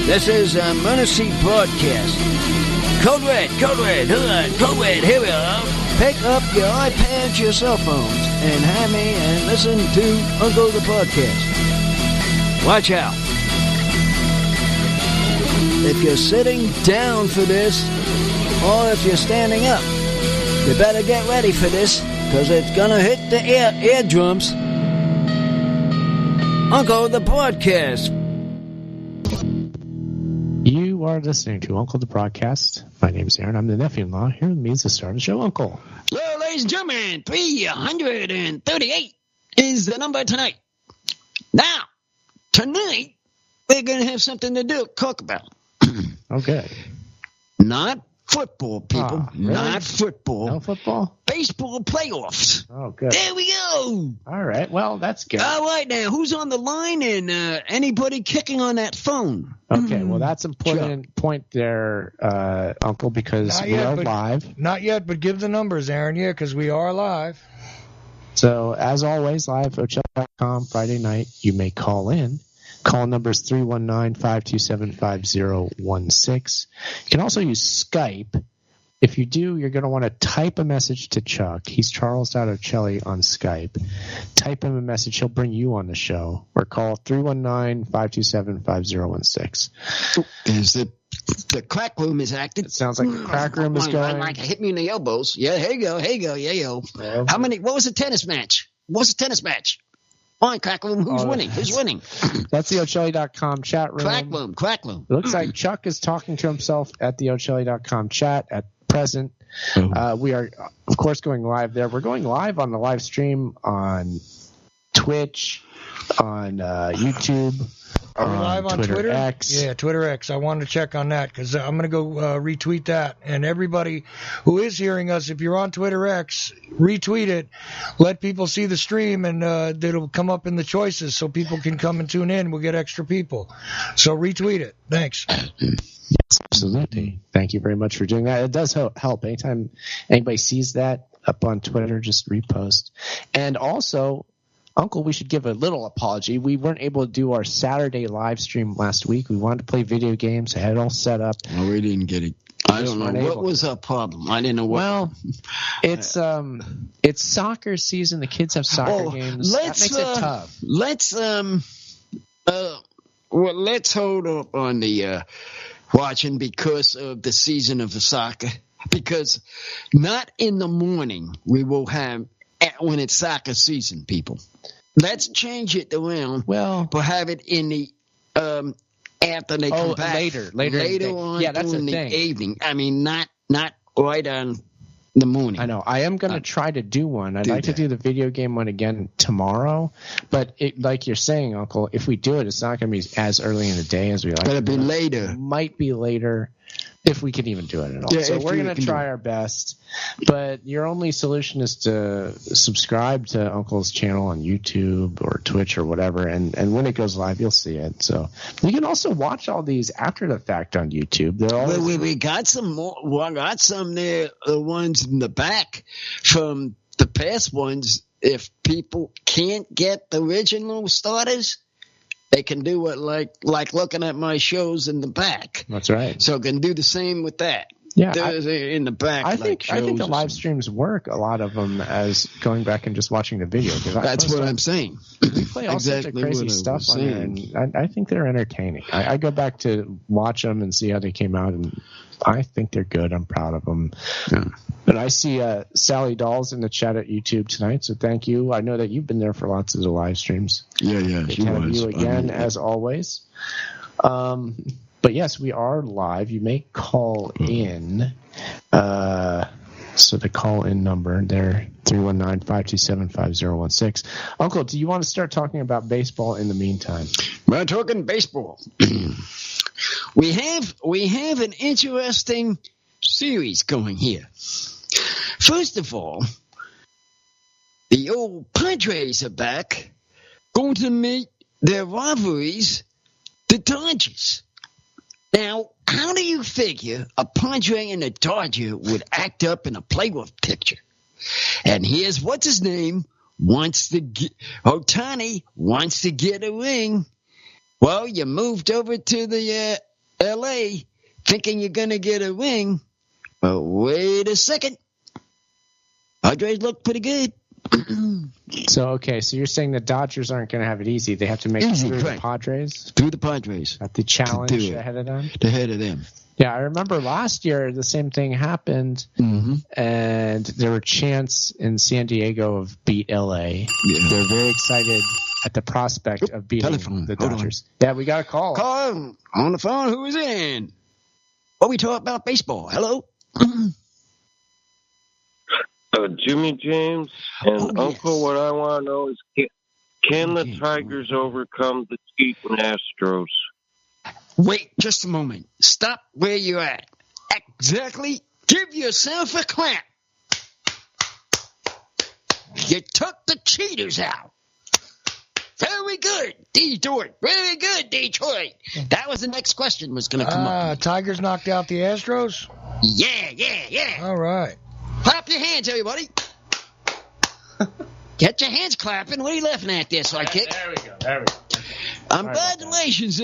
This is a Emergency Broadcast. Code Red, here we are. Pick up your iPads, your cell phones, and have me and listen to Uncle the Podcast. Watch out. If you're sitting down for this, or if you're standing up, you better get ready for this, because it's gonna hit the eardrums. Uncle the Podcast. You are listening to Uncle the Broadcast. My name is Aaron. I'm the nephew-in-law. Here with me is the star of the show, Uncle. Hello, ladies and gentlemen. 338 is the number tonight. Now, tonight, we're going to have something to talk about. Okay. Not football, people. Really? Not football. No football? Baseball playoffs. Oh, good. There we go. All right. Well, that's good. All right, now, who's on the line and anybody kicking on that phone? Okay, well, that's an important point there, Uncle, because we are live. Not yet, but give the numbers, Aaron. Yeah, because we are live. So, as always, live at Oakland.com Friday night. You may call in. Call number is 319-527-5016. You can also use Skype. If you do, you're going to want to type a message to Chuck. He's Charles Ocelli on Skype. Type him a message. He'll bring you on the show. Or call 319-527-5016. Is the crack room is active? It sounds like the crack room is going. Like hit me in the elbows. Yeah, here you go. Yeah, yo. How many? What was the tennis match? Fine, crack room. Who's winning? That's the Ocelli.com chat room. Crack room. It looks like Chuck is talking to himself at the Ocelli.com chat at present. We are, of course, going live there. We're going live on the live stream on Twitch, on YouTube. Are we live on Twitter? X. Yeah, Twitter X. I wanted to check on that because I'm going to go retweet that. And everybody who is hearing us, if you're on Twitter X, retweet it. Let people see the stream, and it'll come up in the choices so people can come and tune in. We'll get extra people. So retweet it. Thanks. Yes, absolutely. Thank you very much for doing that. It does help. Anytime anybody sees that up on Twitter, just repost. And also, Uncle, we should give a little apology. We weren't able to do our Saturday live stream last week. We wanted to play video games. I had it all set up. Oh, we didn't get it. I don't know. What was our problem? I didn't know what. Well, it's soccer season. The kids have soccer games. That makes it tough. Let's hold up on the watching because of the season of the soccer. Because not in the morning we will have when it's soccer season, people. Let's change it around. Well, but have it in the after they come back later on. Yeah, that's during the the thing. evening. I mean, not right on the morning. I know. I am going to try to do one. I'd like to do the video game one again tomorrow. But like you're saying, Uncle, if we do it, it's not going to be as early in the day as we like. It'll be later. It might be later. If we can even do it at all. Yeah, so we're going to try our best. But your only solution is to subscribe to Uncle's channel on YouTube or Twitch or whatever. And when it goes live, you'll see it. So you can also watch all these after the fact on YouTube. They're all we got some more. We got some there, the ones in the back from the past ones. If people can't get the original starters, they can do it like looking at my shows in the back. That's right. So can do the same with that. Yeah, in the back. I think the live streams work. A lot of them as going back and just watching the video. That's what I'm saying. We play all sorts of crazy stuff on there, and I think they're entertaining. I go back to watch them and see how they came out, and I think they're good. I'm proud of them. Yeah. And I see Sally Dolls in the chat at YouTube tonight, so thank you. I know that you've been there for lots of the live streams. Yeah, Good to have you again, as always. But yes, we are live. You may call in. So the call-in number there, 319-527-5016. Uncle, do you want to start talking about baseball in the meantime? We're talking baseball. We have an interesting series going here. First of all, the old Padres are back, going to meet their rivalries, the Dodgers. Now, how do you figure a Padre and a Dodger would act up in a playoff picture? And here's what's his name wants to get a ring. Well, you moved over to the L.A. thinking you're going to get a ring. But wait a second. Padres look pretty good. So you're saying the Dodgers aren't going to have it easy. They have to make it through the Padres? Through the Padres. At the challenge ahead of them? Ahead of them. Yeah, I remember last year the same thing happened, and there were chants in San Diego of beat LA. Yeah. They're very excited at the prospect of beating the Dodgers. Yeah, we got a call. Call on the phone. Who is in? What we talk about baseball? Hello? Jimmy James and Uncle, what I want to know is, can the Tigers overcome the cheating Astros? Wait just a moment. Stop where you're at. Exactly. Give yourself a clap. You took the cheaters out. Very good, Detroit. Very good, Detroit. That was the next question was going to come up. Tigers knocked out the Astros? Yeah. All right. Clap your hands, everybody. Get your hands clapping. What are you laughing at there, sidekick? There we go. Congratulations,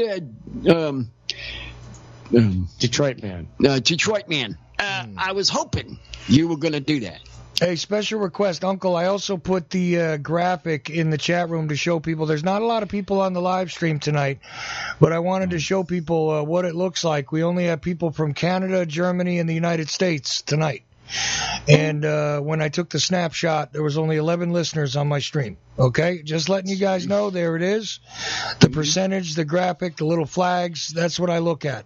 Detroit man. Detroit man. I was hoping you were going to do that. Hey, special request, Uncle. I also put the graphic in the chat room to show people. There's not a lot of people on the live stream tonight, but I wanted to show people what it looks like. We only have people from Canada, Germany, and the United States tonight. And when I took the snapshot, there was only 11 listeners on my stream. Okay? Just letting you guys know, there it is. The percentage, the graphic, the little flags, that's what I look at.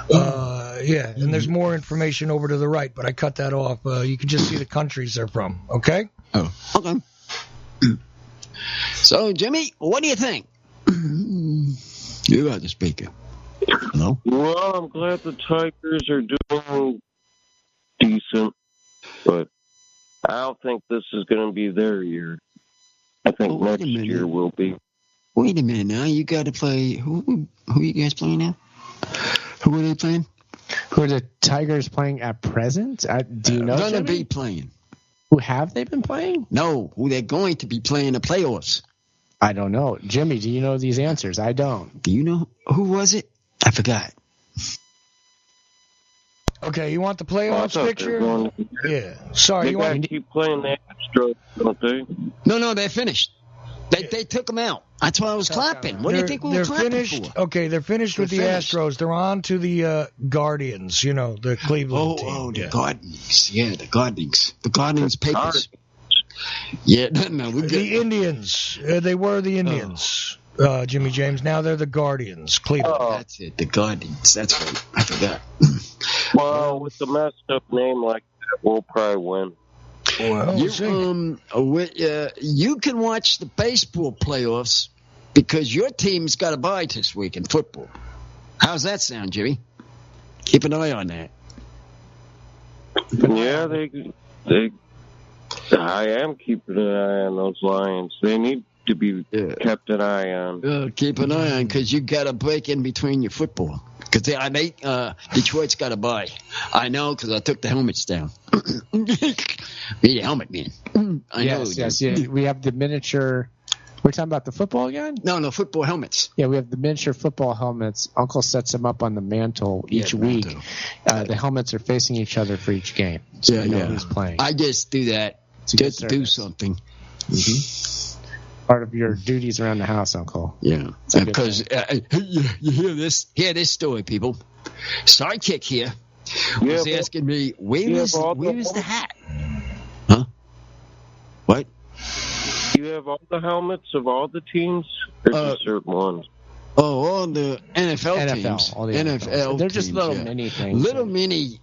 And there's more information over to the right, but I cut that off. You can just see the countries they're from. Okay? Oh, okay. So, Jimmy, what do you think? You got the speaker. Hello? Well, I'm glad the Tigers are doing decent, but I don't think this is going to be their year. I think next year will be. Wait a minute now. You got to play. Who are you guys playing now? Who are they playing? Who are the Tigers playing at present? Do you know? Going to be playing. Who have they been playing? No, who they're going to be playing the playoffs. I don't know. Jimmy, do you know these answers? I don't. Do you know who was it? I forgot. Okay, you want the playoffs picture? Yeah. Sorry, they you want to keep playing the Astros, don't they? No, they're finished. They took them out. That's why I was clapping. What do you think we were clapping finished, for? Okay, they're finished with the Astros. They're on to the Guardians, the Cleveland team. Oh, the Guardians. Yeah, the Guardians. The Guardians papers. Yeah, no, we're good. The Indians. They were the Indians, Jimmy James. Now they're the Guardians, Cleveland. Oh, that's it, the Guardians. That's right. I forgot. Well, with the messed up name like that, we'll probably win. Well, you can watch the baseball playoffs because your team's got a bye this week in football. How's that sound, Jimmy? Keep an eye on that. Yeah, I am keeping an eye on those Lions. They need to be kept an eye on. Keep an eye on because you got to break in between your football. Because Detroit's got a bye. I know because I took the helmets down. Be a helmet man. Yes. We have the miniature. We're talking about the football again? No, football helmets. Yeah, we have the miniature football helmets. Uncle sets them up on the mantle each week. The helmets are facing each other for each game. So you know who's playing. I just do that just to do something. Mm-hmm. Part of your duties around the house, Uncle. Yeah, because you hear this story, people. Sidekick here was asking me, where is the hat? Huh? What? Do you have all the helmets of all the teams, or just certain ones? Oh, all the NFL teams. All the NFL. They're just little mini things. Little mini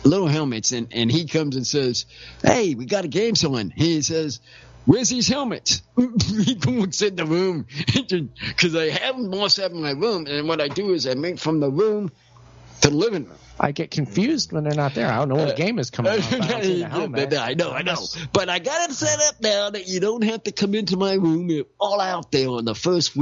little helmets, and he comes and says, "Hey, we got a game on." He says, "Where's these helmets?" He walks in the room because I have them all set in my room, and what I do is I make from the room to the living room. I get confused when they're not there. I don't know what game is coming up. I know. But I got it set up now that you don't have to come into my room. You're all out there on the first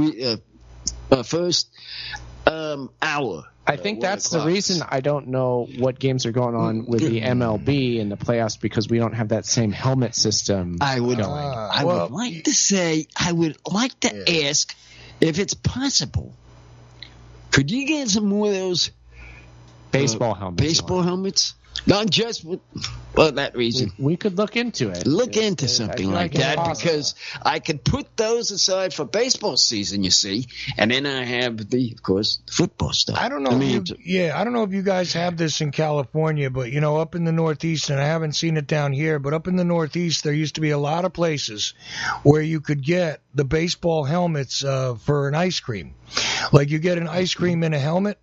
hour. I think that's the reason I don't know what games are going on with the MLB in the playoffs, because we don't have that same helmet system. I would like to ask if it's possible. Could you get some more of those baseball helmets? Not just with that reason. We could look into it. Look into something like that, because I could put those aside for baseball season, you see, and then I have of course, football stuff. I don't know. I don't know if you guys have this in California, but up in the Northeast, and I haven't seen it down here, but up in the Northeast, there used to be a lot of places where you could get the baseball helmets for an ice cream. Like you get an ice cream in a helmet.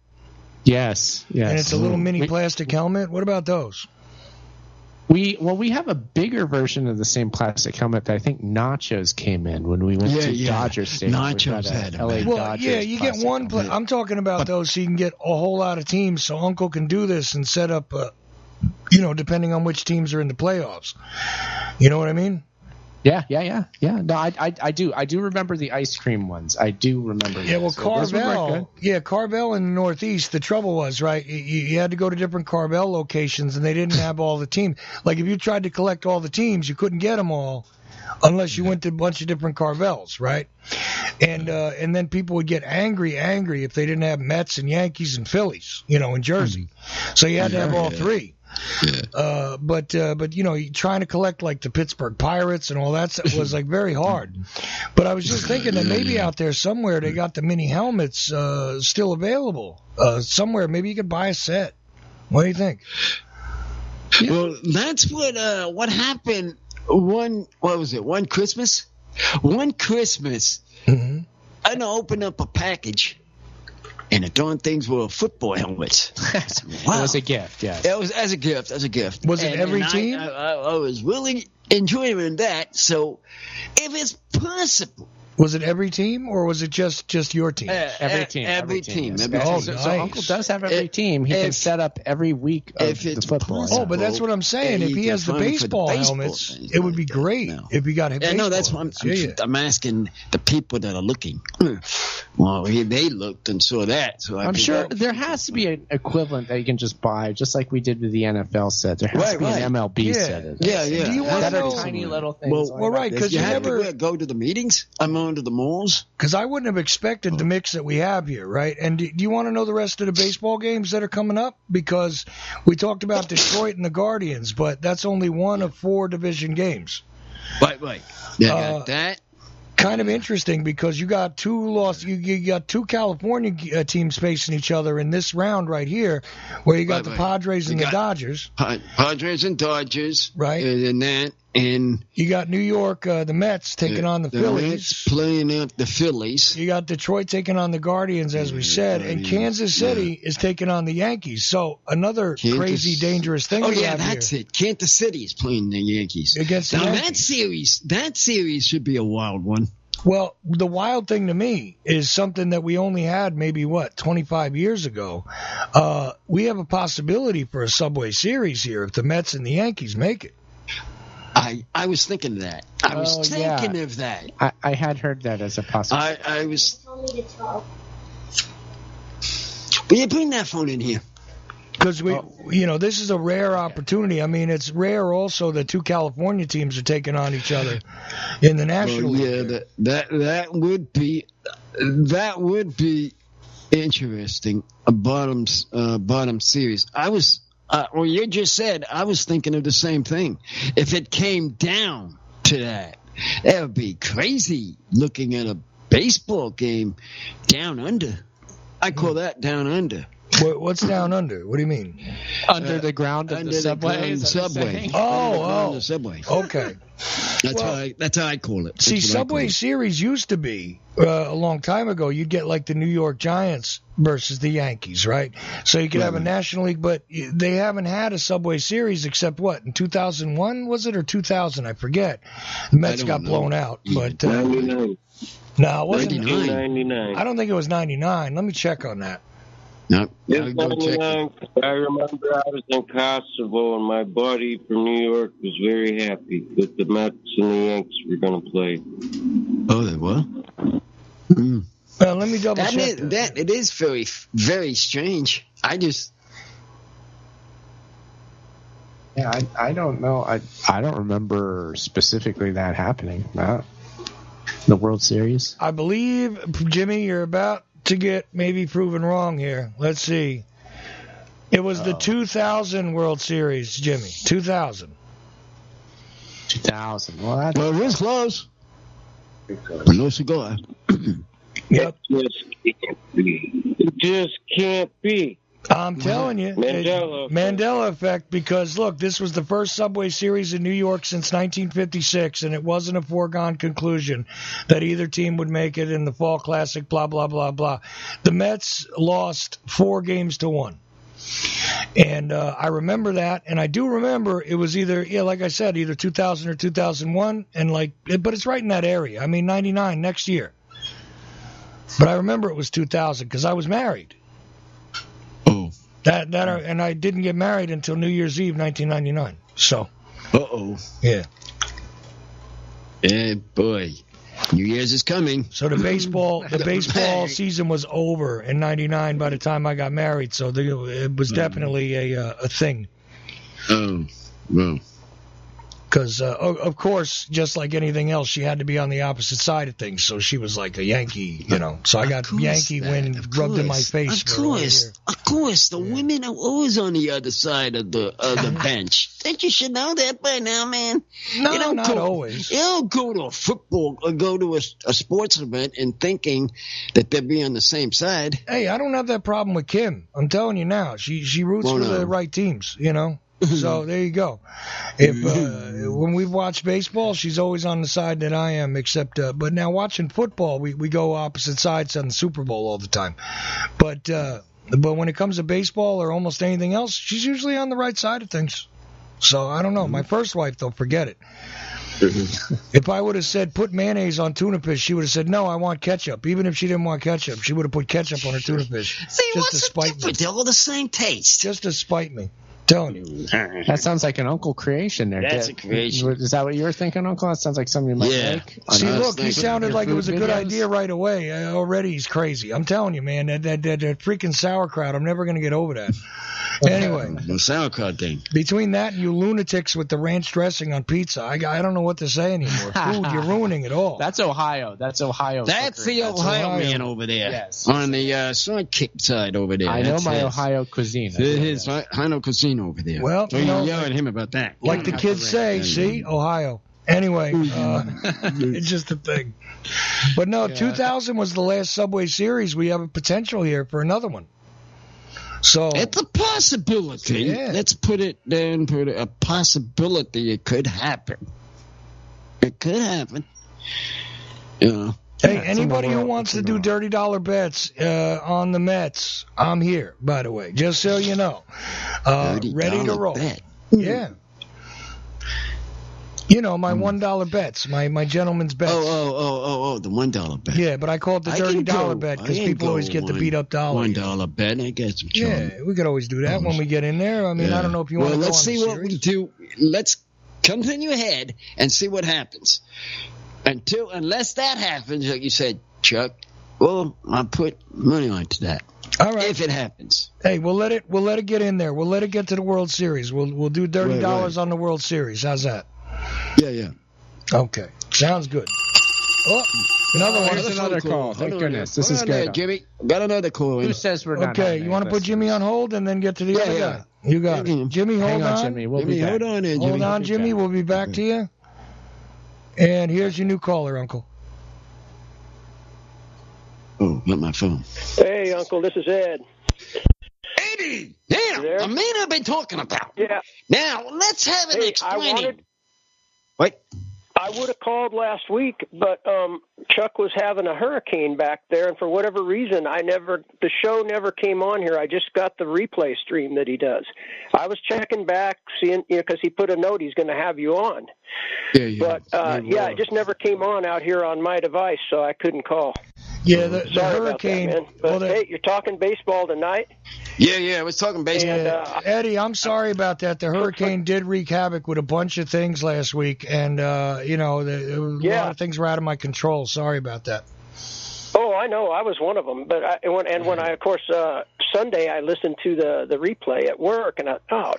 Yes. And it's a little mini plastic helmet. What about those? We have a bigger version of the same plastic helmet that I think Nachos came in when we went to Dodger Stadium. Nachos had LA Dodgers. You get one. I'm talking about those so you can get a whole lot of teams. So Uncle can do this and set up, depending on which teams are in the playoffs. You know what I mean? Yeah. No, I do remember the ice cream ones. I do remember. Yeah, well, Carvel in the Northeast. The trouble was, right? You had to go to different Carvel locations, and they didn't have all the teams. Like if you tried to collect all the teams, you couldn't get them all unless you went to a bunch of different Carvels, right? And then people would get angry if they didn't have Mets and Yankees and Phillies, in Jersey. So you had to have all three. Yeah. But trying to collect like the Pittsburgh Pirates and all that was like very hard. But I was just thinking that maybe out there somewhere they got the mini helmets still available. Somewhere maybe you could buy a set. What do you think? Well, that's what happened. One Christmas? One Christmas, I opened up a package. And the darn things were football helmets. Wow. It was a gift, yes. It was as a gift. Was it every team? I was really enjoying that. So, if it's possible. Was it every team, or was it just your team? Every team. Every team. Yes. Nice. So Uncle does have every team. He can set up every week of the football. Oh, but that's what I'm saying. If he has the baseball helmets, it would be great if he got baseball. No, that's what I'm asking the people that are looking. Well, they looked and saw that. So I'm sure there has to be an equivalent that you can just buy, just like we did with the NFL set. There has to be an MLB set. Yeah. Do you want to know tiny little things? Well, right, because you never go to the meetings. I'm going to the malls. Because I wouldn't have expected the mix that we have here, right? And do you want to know the rest of the baseball games that are coming up? Because we talked about Detroit and the Guardians, but that's only one of 4 division games. Right. Yeah, that. Kind of interesting because you got you got 2 California teams facing each other in this round right here, where you got the Padres and the Dodgers. Padres and Dodgers, right? And you got New York, the Mets taking on the Phillies. Mets playing out the Phillies. You got Detroit taking on the Guardians, as we said, and Kansas City is taking on the Yankees. So another crazy, dangerous thing. That's it. Kansas City is playing the Yankees against the Yankees. That series should be a wild one. Well, the wild thing to me is something that we only had maybe 25 years ago. We have a possibility for a Subway Series here if the Mets and the Yankees make it. I was thinking of that. I was thinking of that. I had heard that as a possibility. I was. Will you bring that phone in here? Because this is a rare opportunity. I mean, it's rare also that 2 California teams are taking on each other in the National League. Yeah, that would be interesting. A bottom series. You just said, I was thinking of the same thing. If it came down to that would be crazy looking at a baseball game down under. I call that down under. What's down under? What do you mean? Under the ground of the subway? Oh. The subway. Okay. That's how I call it. See, Subway Series used to be, a long time ago, you'd get like the New York Giants versus the Yankees, right? So you could have a National League, but they haven't had a Subway Series except in 2001, was it, or 2000? I forget. The Mets got blown out. But 99. No, it wasn't 99. I don't think it was 99. Let me check on that. No, it's 99. I remember I was in Kosovo, and my buddy from New York was very happy that the Mets and the Yankees were going to play. Oh, they were? Let me double check that. It is very, very strange. I don't know. I don't remember specifically that happening. The World Series. I believe, Jimmy, you're about to get maybe proven wrong here. Let's see. It was the 2000 World Series, Jimmy. 2000. 2000. Well, it was close. No cigar. Yep. It just can't be. I'm telling you. Mandela effect, because, look, this was the first Subway Series in New York since 1956, and it wasn't a foregone conclusion that either team would make it in the Fall Classic, blah, blah, blah, blah. The Mets lost 4-1. And I remember that, and I do remember it was either, like I said, either 2000 or 2001, but it's right in that area. I mean, 99 next year. But I remember it was 2000 because I was married. Oh. And I didn't get married until New Year's Eve, 1999. So. Uh-oh. Yeah. Yeah, boy. New Year's is coming. So the baseball season was over in 99 by the time I got married. So it was definitely a thing. Oh, well. Because, of course, just like anything else, she had to be on the opposite side of things. So she was like a Yankee, So I got Yankee wind rubbed in my face. Of course. The women are always on the other side of the bench. Think you should know that by now, man? No, not always. You don't go to a football or go to a sports event and thinking that they'll be on the same side. Hey, I don't have that problem with Kim. I'm telling you now. She roots for the right teams, So there you go. When we watch baseball, she's always on the side that I am, except but now watching football, we go opposite sides on the Super Bowl all the time. But when it comes to baseball or almost anything else, she's usually on the right side of things. So I don't know. My first wife, though, forget it. If I would have said put mayonnaise on tuna fish, she would have said no, I want ketchup. Even if she didn't want ketchup, she would have put ketchup on her tuna fish. See, just to spite me. They're all the same taste. Just to spite me. Telling you. That sounds like an Uncle creation there. That's a creation. Is that what you were thinking, Uncle? That sounds like something you might make. See, look, he sounded like it was a good idea right away. Already he's crazy. I'm telling you, man, that freaking sauerkraut, I'm never going to get over that. Anyway. The sauerkraut thing. Between that and you lunatics with the ranch dressing on pizza, I don't know what to say anymore. Food, you're ruining it all. That's Ohio. That's the Ohio man over there. Yes. On the sidekick side over there. I know my Ohio cuisine. His Ohio cuisine over there. Well, you're yelling at him about that. Like the kids say, see, Ohio. Anyway, it's just a thing. But no, 2000 was the last Subway Series. We have a potential here for another one. So it's a possibility. Yeah. Let's put it down. Put a possibility. It could happen. It could happen. Hey, anybody who wants to do dirty dollar bets on the Mets, I'm here. By the way, just so you know, ready to roll. Bet. Yeah. My $1 bets, my gentleman's bets. Oh, the $1 bet. Yeah, but I call it the dirty dollar bet because people always get the beat up dollar. $1 bet, I guess. Yeah, we could always do that when we get in there. I mean, I don't know if you want to go on let's see what we do. Let's continue ahead and see what happens. Unless that happens, like you said, Chuck, well, I'll put money onto that. All right. If it happens. Hey, we'll let it get in there. We'll let it get to the World Series. We'll do dirty dollars on the World Series. How's that? Yeah. Okay. Sounds good. Oh, another one. Here's another call. Thank goodness. This is good. Jimmy, got another call. Who says we're not? Okay, you want to put Jimmy on hold and then get to the other guy? You got it. Jimmy, hold on. Jimmy. We'll be back. Hold on, Jimmy. Hold on, Jimmy. We'll be back to you. And here's your new caller, Uncle. Oh, not my phone. Hey, Uncle, this is Ed. Eddie! Yeah, the man I've been talking about. Yeah. Now, let's have an explaining. I would have called last week, but Chuck was having a hurricane back there, and for whatever reason, the show never came on here. I just got the replay stream that he does. I was checking back, seeing, because he put a note he's going to have you on. Yeah. But, it just never came on out here on my device, so I couldn't call. Yeah, the hurricane. That, man. But, hey, you're talking baseball tonight? Yeah, I was talking baseball. And, Eddie, I'm sorry about that. The hurricane did wreak havoc with a bunch of things last week, and, a lot of things were out of my control. Sorry about that. Oh, I know. I was one of them. But when I, of course, Sunday I listened to the replay at work, and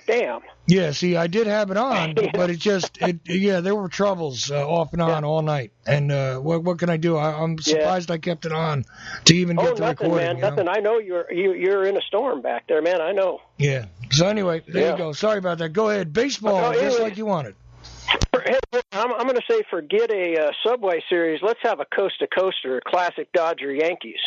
damn. Yeah, see, I did have it on, but there were troubles off and on all night. And what can I do? I'm surprised I kept it on to even get the recording. Man, nothing. I know you're in a storm back there, man. I know. Yeah. So anyway, there you go. Sorry about that. Go ahead. Baseball, just like you wanted. I'm going to say forget a Subway Series. Let's have a coast-to-coaster, classic Dodger-Yankees.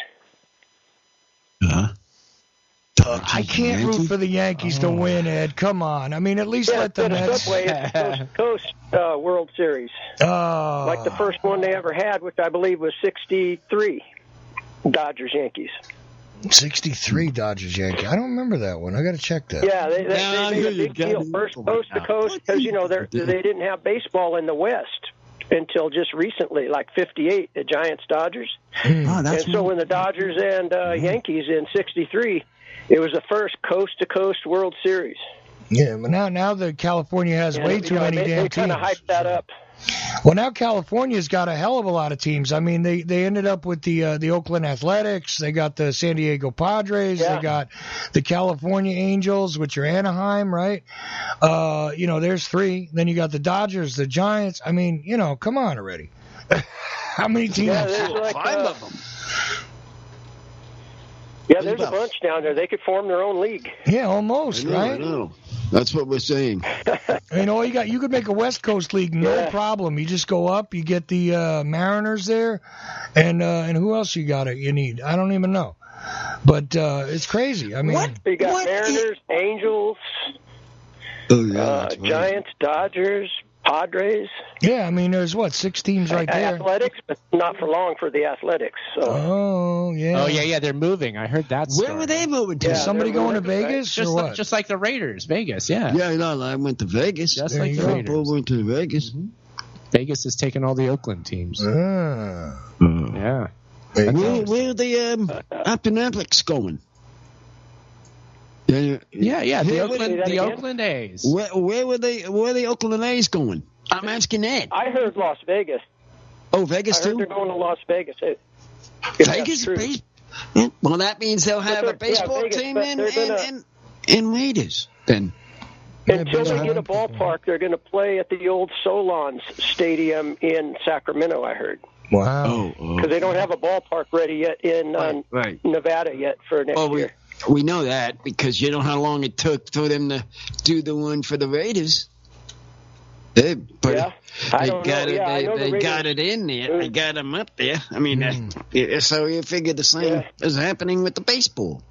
I can't root for the Yankees to win, Ed. Come on. I mean, at least let the Mets. Subway, it's coast-to-coast World Series. Like the first one they ever had, which I believe was 63, Dodgers-Yankees. 63 Dodgers-Yankees. I don't remember that one. I got to check that. Yeah, they made a big deal. First coast-to-coast because, they didn't have baseball in the West until just recently, like 58, the Giants-Dodgers. And so when the Dodgers and Yankees in 63, it was the first coast-to-coast World Series. Yeah, but now that California has way too many damn teams. They kind of hyped that up. Well, now California's got a hell of a lot of teams. I mean, they ended up with the Oakland Athletics. They got the San Diego Padres. Yeah. They got the California Angels, which are Anaheim, right? There's 3. Then you got the Dodgers, the Giants. I mean, come on already. How many teams? Yeah, there's like 5 of them. Yeah, there's a bunch down there. They could form their own league. Yeah, almost, right? I know. That's what we're saying. All you could make a West Coast league, no problem. You just go up, you get the Mariners there, and who else you need? I don't even know. But it's crazy. I mean, you got Mariners, Angels, Giants, Dodgers, Padres. Yeah, I mean, there's 6 teams right there. Athletics, but not for long for the Athletics. So. Oh yeah, they're moving. I heard that. Where were they moving to? Is somebody going to Vegas or what? Just like the Raiders, Vegas. Yeah. Yeah, I went to Vegas. Just like the Raiders. Went to Vegas. Mm-hmm. Vegas is taking all the Oakland teams. Yeah. Where are the Aptanaplics going? The Oakland A's. Where were the Oakland A's going? I'm asking Ed. I heard Las Vegas. Oh, Vegas too? I heard they're going to Las Vegas. Vegas? Well, that means they'll have a baseball team in Raiders then. Until they get a ballpark, they're going to play at the old Solons Stadium in Sacramento, I heard. Wow. Because they don't have a ballpark ready yet in Nevada yet for next year. We know that because you know how long it took for them to do the one for the Raiders. They got it in there. They got them up there. I mean, so you figure the same is happening with the baseball.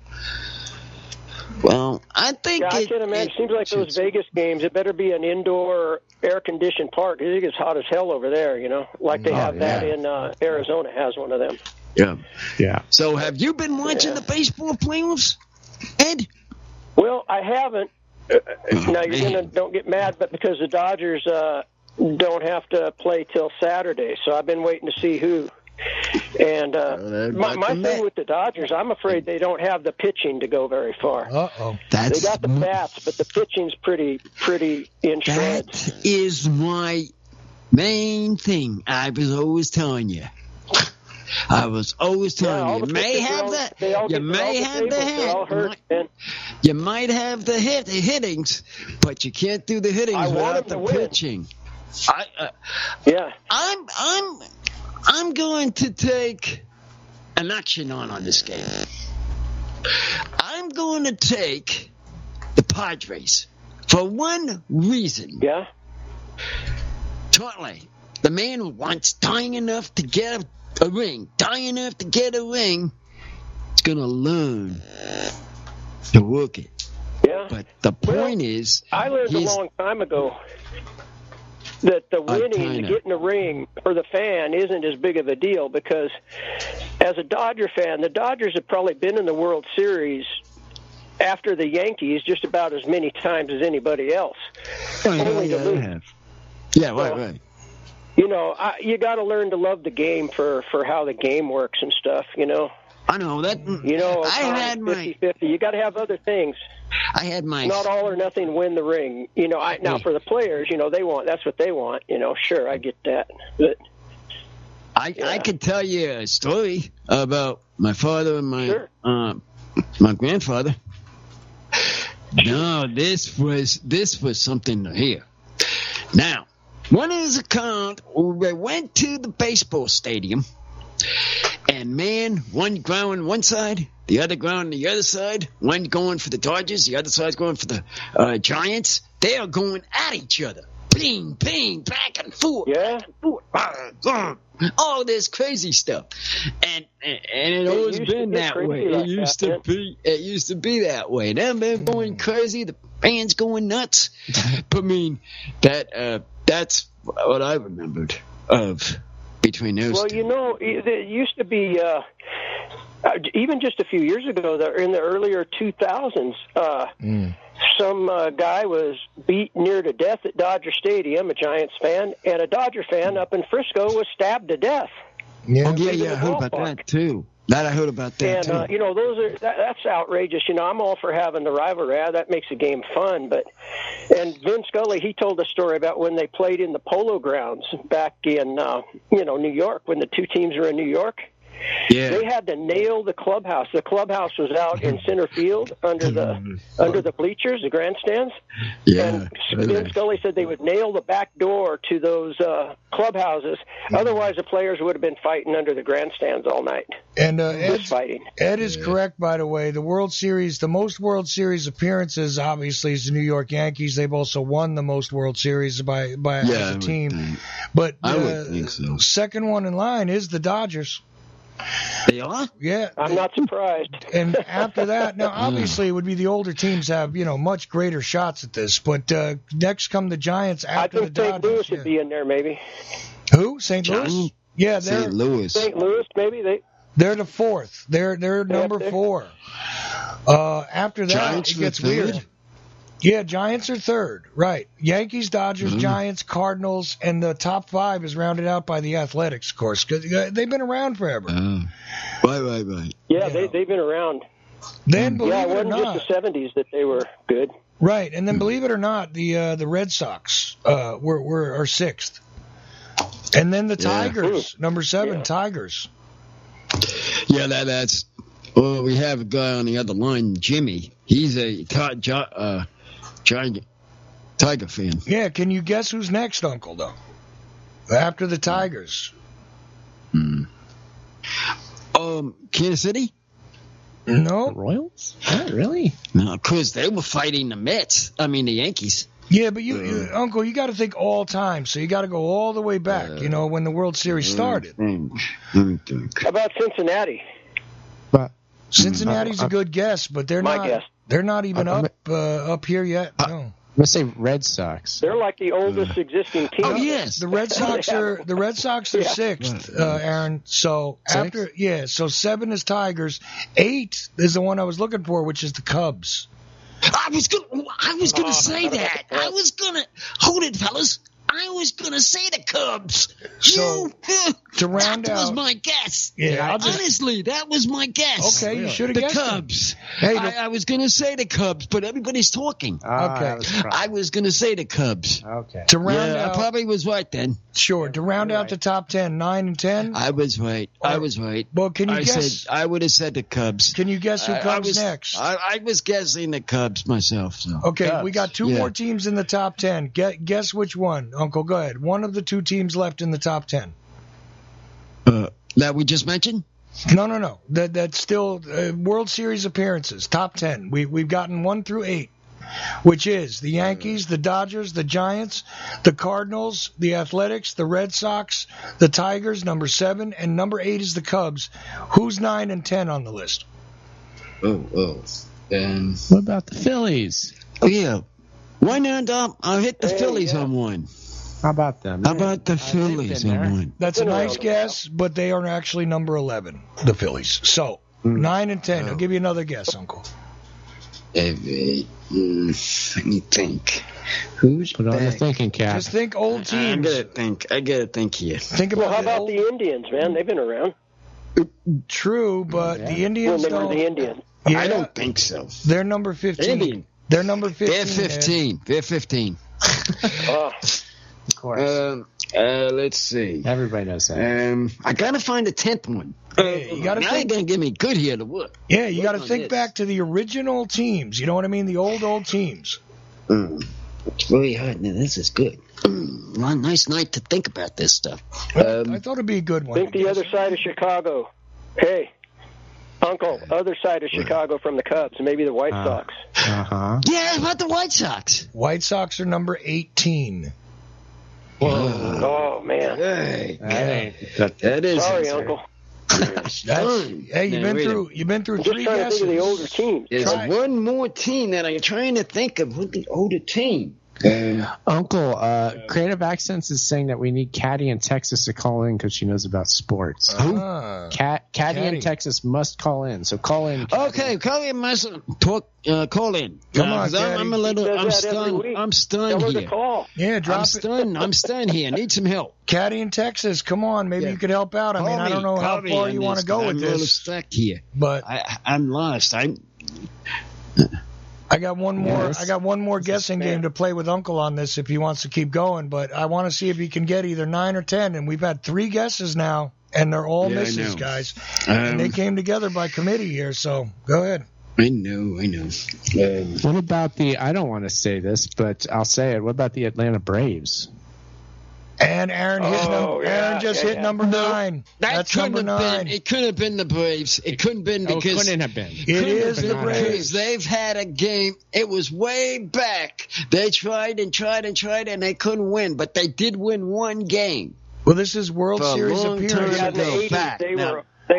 Well, I think I can imagine. It seems like those Vegas games, it better be an indoor air-conditioned park. It gets hot as hell over there, like they have that in Arizona has one of them. Yeah. So have you been watching the baseball playoffs, Ed? Well, I haven't. Now, don't get mad, but because the Dodgers don't have to play till Saturday, so I've been waiting to see who. And my thing with the Dodgers, I'm afraid they don't have the pitching to go very far. They got the bats, but the pitching's pretty in shreds. That is my main thing. I was always telling you. You may have the You might have the hittings, but you can't do the hittings without the pitching. I'm going to take an action on this game. I'm going to take the Padres for one reason. Yeah. Totally. The man who wants dying enough to get a ring, is going to learn to work it. Yeah. But the point is, I learned a long time ago that the winning, getting a ring for the fan isn't as big of a deal because as a Dodger fan, the Dodgers have probably been in the World Series after the Yankees just about as many times as anybody else. Right. You got to learn to love the game for how the game works and stuff, I know that. I had 50-50. You got to have other things. I had my not all or nothing win the ring. Now for the players, that's what they want. Sure, I get that. But I could tell you a story about my father and Sure. my grandfather. No, this was something to hear. Now, one of his account, we went to the baseball stadium, and man, one ground one side, the other ground the other side. One going for the Dodgers, the other side's going for the Giants. They are going at each other. Ping, ping, back and forth. Yeah. All this crazy stuff, and it always been that way. Like It used to be that way. Now they're going crazy. The fans going nuts. But I mean, that's what I remembered of between those. Well, two. you know, it used to be even just a few years ago, in the earlier 2000s. Some guy was beat near to death at Dodger Stadium, a Giants fan, and a Dodger fan up in Frisco was stabbed to death. Yeah. Oh yeah, I heard about that too. I heard about that too. And you know, that's outrageous. You know, I'm all for having the rivalry. That makes the game fun. And Vin Scully, he told a story about when they played in the Polo Grounds back in New York, when the two teams were in New York. Yeah. They had to nail the clubhouse. The clubhouse was out in center field under the bleachers, the grandstands. Yeah. And Vin Scully said they would nail the back door to those clubhouses. Otherwise, the players would have been fighting under the grandstands all night. And fighting. Ed is correct, by the way. The World Series, the most World Series appearances, obviously, is the New York Yankees. They've also won the most World Series by as a team. But I would think so. Second one in line is the Dodgers. They are? Yeah. I'm not surprised. And after that, now obviously it would be the older teams have, much greater shots at this. But next come the Giants after the Dodgers. I think St. Louis would be in there, maybe. Who? St. Louis? Yeah, St. Louis. St. Louis, maybe they're the fourth. They're number 4. After that, Giants it gets third? weird. Yeah, Giants are third, right. Yankees, Dodgers, Giants, Cardinals, and the top 5 is rounded out by the Athletics, of course, because they've been around forever. Right. Yeah, they've been around. Then, believe it or wasn't not, just the 70s that they were good. right, and then believe it or not, the Red Sox are 6th. And then the Tigers, number 7, Tigers. Yeah, that's... Well, we have a guy on the other line, Jimmy. He's a Tiger fan. Yeah, can you guess who's next, Uncle, though? After the Tigers. Kansas City? No. The Royals? Not really. No, because they were fighting the Mets. I mean, the Yankees. Yeah, but you Uncle, you got to think all time, so you got to go all the way back, when the World Series started. Let me think. How about Cincinnati? But Cincinnati's a good guess, but they're My not. guess. They're not even up here yet. No. I'm gonna say Red Sox. They're like the oldest existing team. Oh, yes. The Red Sox are 6th, Aaron. So after so 7 is Tigers, 8 is the one I was looking for, which is the Cubs. I was gonna say that. Hold it, fellas. I was gonna say the Cubs. So to round that out, was my guess. Yeah, honestly, that was my guess. Okay, you should have the guessed Cubs. Hey, I was gonna say the Cubs, but everybody's talking. Okay, I was gonna say the Cubs. Okay. To round out, I probably was right then. Sure. To round out the top 10, 9 and 10. I was right. Well, can you guess? I would have said the Cubs. Can you guess who comes next? I was guessing the Cubs myself. So. Okay, Cubs. we got 2 more teams in the top 10. Guess which one, Uncle? Go ahead. One of the 2 teams left in the top 10. That we just mentioned? No. That's still World Series appearances. Top 10. We've gotten 1 through 8, which is the Yankees, the Dodgers, the Giants, the Cardinals, the Athletics, the Red Sox, the Tigers, number 7, and number 8 is the Cubs. Who's 9 and 10 on the list? And what about the Phillies? Oh yeah. Why not? I'll hit the Phillies on one. How about them? How about the Phillies on one? That's a nice guess, but they are actually number 11, the Phillies. So 9 and 10. I'll give you another guess, Uncle. Let me think. Who's Put on the thinking cap. Just think old teams. I gotta think here. Think about how about the Indians, man? They've been around. True, but the Indians don't. The Indians. Yeah, I don't think so. They're number 15. Indian. They're number 15. They're 15. They're 15. Of course. Let's see. Everybody knows that. I gotta find the 10th one. You gotta now think. you're gonna give me good here to work. Yeah, you got to on think this. back to the original teams. You know what I mean? The old teams. It's very hard. Now, this is good. Nice night to think about this stuff. I thought it'd be a good one. Think the other side of Chicago. Hey, Uncle, other side of Chicago from the Cubs, maybe the White Sox. Yeah, how about the White Sox? White Sox are number 18. Oh man. Hey, That is. Sorry, Uncle. Hey, you've been through I'm just three trying to guesses. think of the older teams. There's Try. one more team that I'm trying to think of. What the older team? Uncle, Creative Accents is saying that we need Caddy in Texas to call in because she knows about sports. Caddy in Texas must call in. So call in. Caddy. Okay, call in. Call in. Come on, 'cause Caddy. I'm stunned. I'm stunned Tell her to here. call. Yeah, drop I'm it. stunned. I'm stunned here. Need some help. Caddy in Texas, come on. Maybe Yeah. you could help out. I mean, I don't know how far you want to go with I'm a little this, stuck here. but I'm lost. I got one more. Yes. I got one more guessing game to play with Uncle on this if he wants to keep going. But I want to see if he can get either 9 or 10. And we've had 3 guesses now, and they're all Yeah, I misses, know. guys. And they came together by committee here. So go ahead. I know. What about the? I don't want to say this, but I'll say it. What about the Atlanta Braves? And Aaron just hit number 9. That's number 9. It couldn't have been the Braves. It couldn't have been because couldn't have been. It is the Braves. because they've had a game. It was way back. They tried and they couldn't win, but they did win one game. Well, this is World For a Series long appearance. time Yeah, in the ago. 80s, Back. they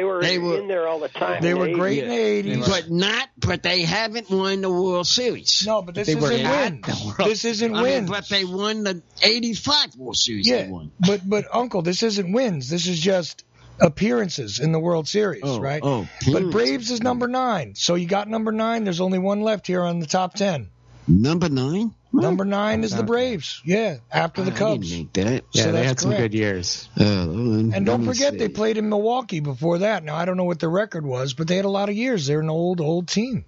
were They were- in there all the time. They in were the great 80s. in the 80s. But they haven't won the World Series. No, but this They isn't were at wins. the World- This isn't I mean, wins. but they won the 85 World Series. Yeah, They won. but Uncle, this isn't wins. This is just appearances in the World Series, right? But appearances. Braves is number 9. So you got number 9. There's only one left here on the top 10. Number 9. Number 9 is the Braves. Yeah, after the Cubs. I didn't make that. Yeah, So they that's had some correct. good years. And don't forget, they played in Milwaukee before that. Now, I don't know what the record was, but they had a lot of years. They're an old team.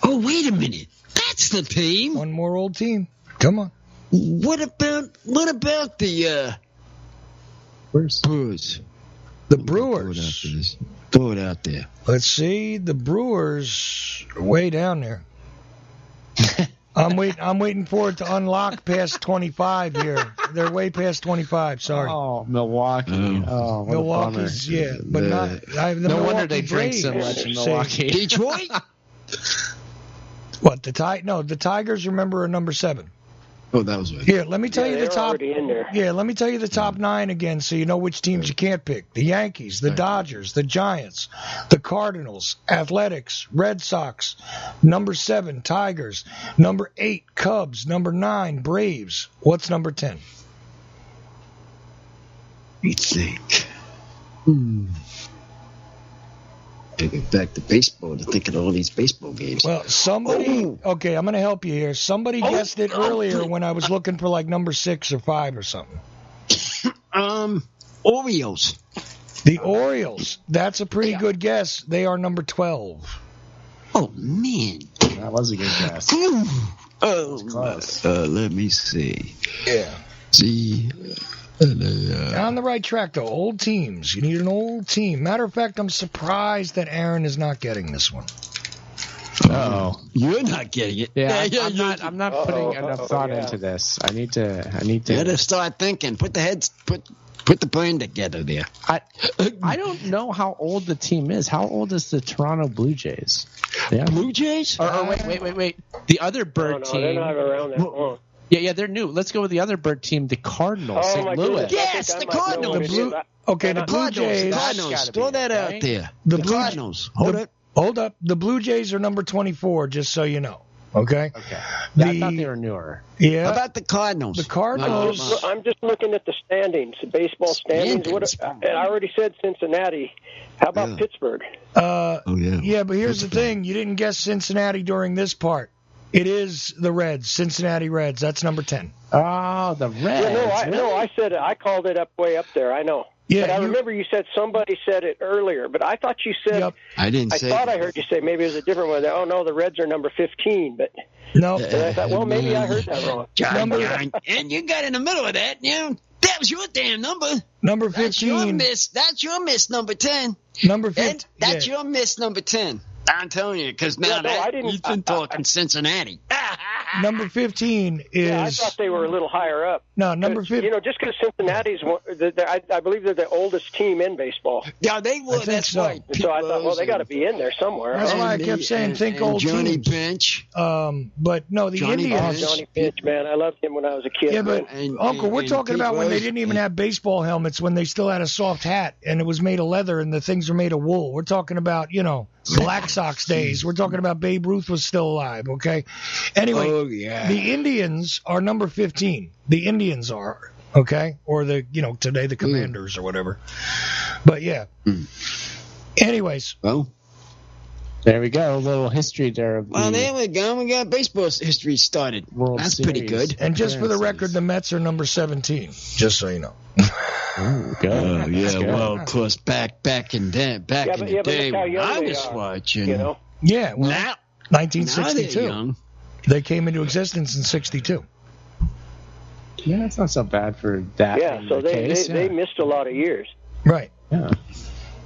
Oh, wait a minute. That's the team. One more old team. Come on. What about the Where's Brewers? The Brewers. Throw it out there. Let's see. The Brewers are way down there. I'm waiting for it to unlock past 25 here. They're way past 25. Sorry. Oh, Milwaukee. Oh, what Milwaukee's, a bummer. yeah, but not. The No wonder Milwaukee they drink so Braves much in say- Milwaukee. Detroit? What the Tigers? Remember are number 7. Oh, that was right. Here, let me tell you they the were top. already in there. Yeah, let me tell you the top 9 again, so you know which teams you can't pick: the Yankees, the Dodgers, the Giants, the Cardinals, Athletics, Red Sox. Number 7, Tigers. Number 8, Cubs. Number 9, Braves. What's number 10? You think? Take it back to baseball to think of all these baseball games. Well, somebody. Okay, I'm going to help you here. Somebody guessed it earlier when I was looking for like number 6 or 5 or something. Orioles. The Orioles. That's a pretty good guess. They are number 12. Oh man. That was a good guess. Oh, close. let me see. Yeah. See. On the right track, though. Old teams. You need an old team. Matter of fact, I'm surprised that Aaron is not getting this one. Oh, You're not getting it. yeah. you're I'm not putting enough thought into this. I need to. You gotta start thinking. Put the brain together there. I don't know how old the team is. How old is the Toronto Blue Jays? Yeah. Blue Jays? Or wait. The other bird No, team. they're not around that long. Yeah, they're new. Let's go with the other bird team, the Cardinals, Oh, St. my Louis. goodness. Yes, I think the I might know Cardinals. what it The is. Blue- Okay, the Blue Jays. Cardinals. gotta Throw be that it, out right? there. The The Blue- Cardinals. Hold it. Hold up. The Blue Jays are number 24, just so you know. Okay? Okay. Yeah, I The- thought they were newer. Yeah. How about the Cardinals? The Cardinals- I'm just looking at the standings, the baseball standings. And I already said Cincinnati. How about Yeah. Pittsburgh? Oh yeah. Yeah, but here's the thing. You didn't guess Cincinnati during this part. It is the Reds, Cincinnati Reds. That's number 10. Oh, the Reds. Yeah, I said it. I called it up way up there. I know. Yeah, but I you- remember you said somebody said it earlier, but I thought you said. Yep. I didn't I say. thought I heard you say maybe it was a different one. Oh no, the Reds are number 15. But No. and I thought, well, maybe I heard that wrong. John, and you got in the middle of that. That was your damn number. Number 15. That's your miss number 10. Number 15. Ed, that's your miss number 10. I'm telling you, because now you've been talking Cincinnati. Number 15 is. Yeah, I thought they were a little higher up. No, number 15. You know, just because Cincinnati's, I believe they're the oldest team in baseball. Yeah, they were. That's so. right. So I thought, well, they got to be in there somewhere. That's why I kept saying think old Johnny teams. Bench. But no, the Indians. Johnny Bench, man, I loved him when I was a kid. Yeah, but Uncle, we're talking about when they didn't even have baseball helmets, when they still had a soft hat and it was made of leather and the things were made of wool. We're talking about, Black Sox days. We're talking about Babe Ruth was still alive, okay? Anyway, the Indians are number 15. The Indians are, okay? Or today the Commanders or whatever. But yeah. Anyways. Well, there we go. A little history there. There we go. We got baseball history started. That's Series. pretty good. And just for the record, the Mets are number 17, just so you know. Oh, good. Well, of course, back in the day when I was watching. Yeah, well, now 1962. they're young. They came into existence in 62. Yeah, that's not so bad for that. Yeah, so they missed a lot of years. Right. Yeah.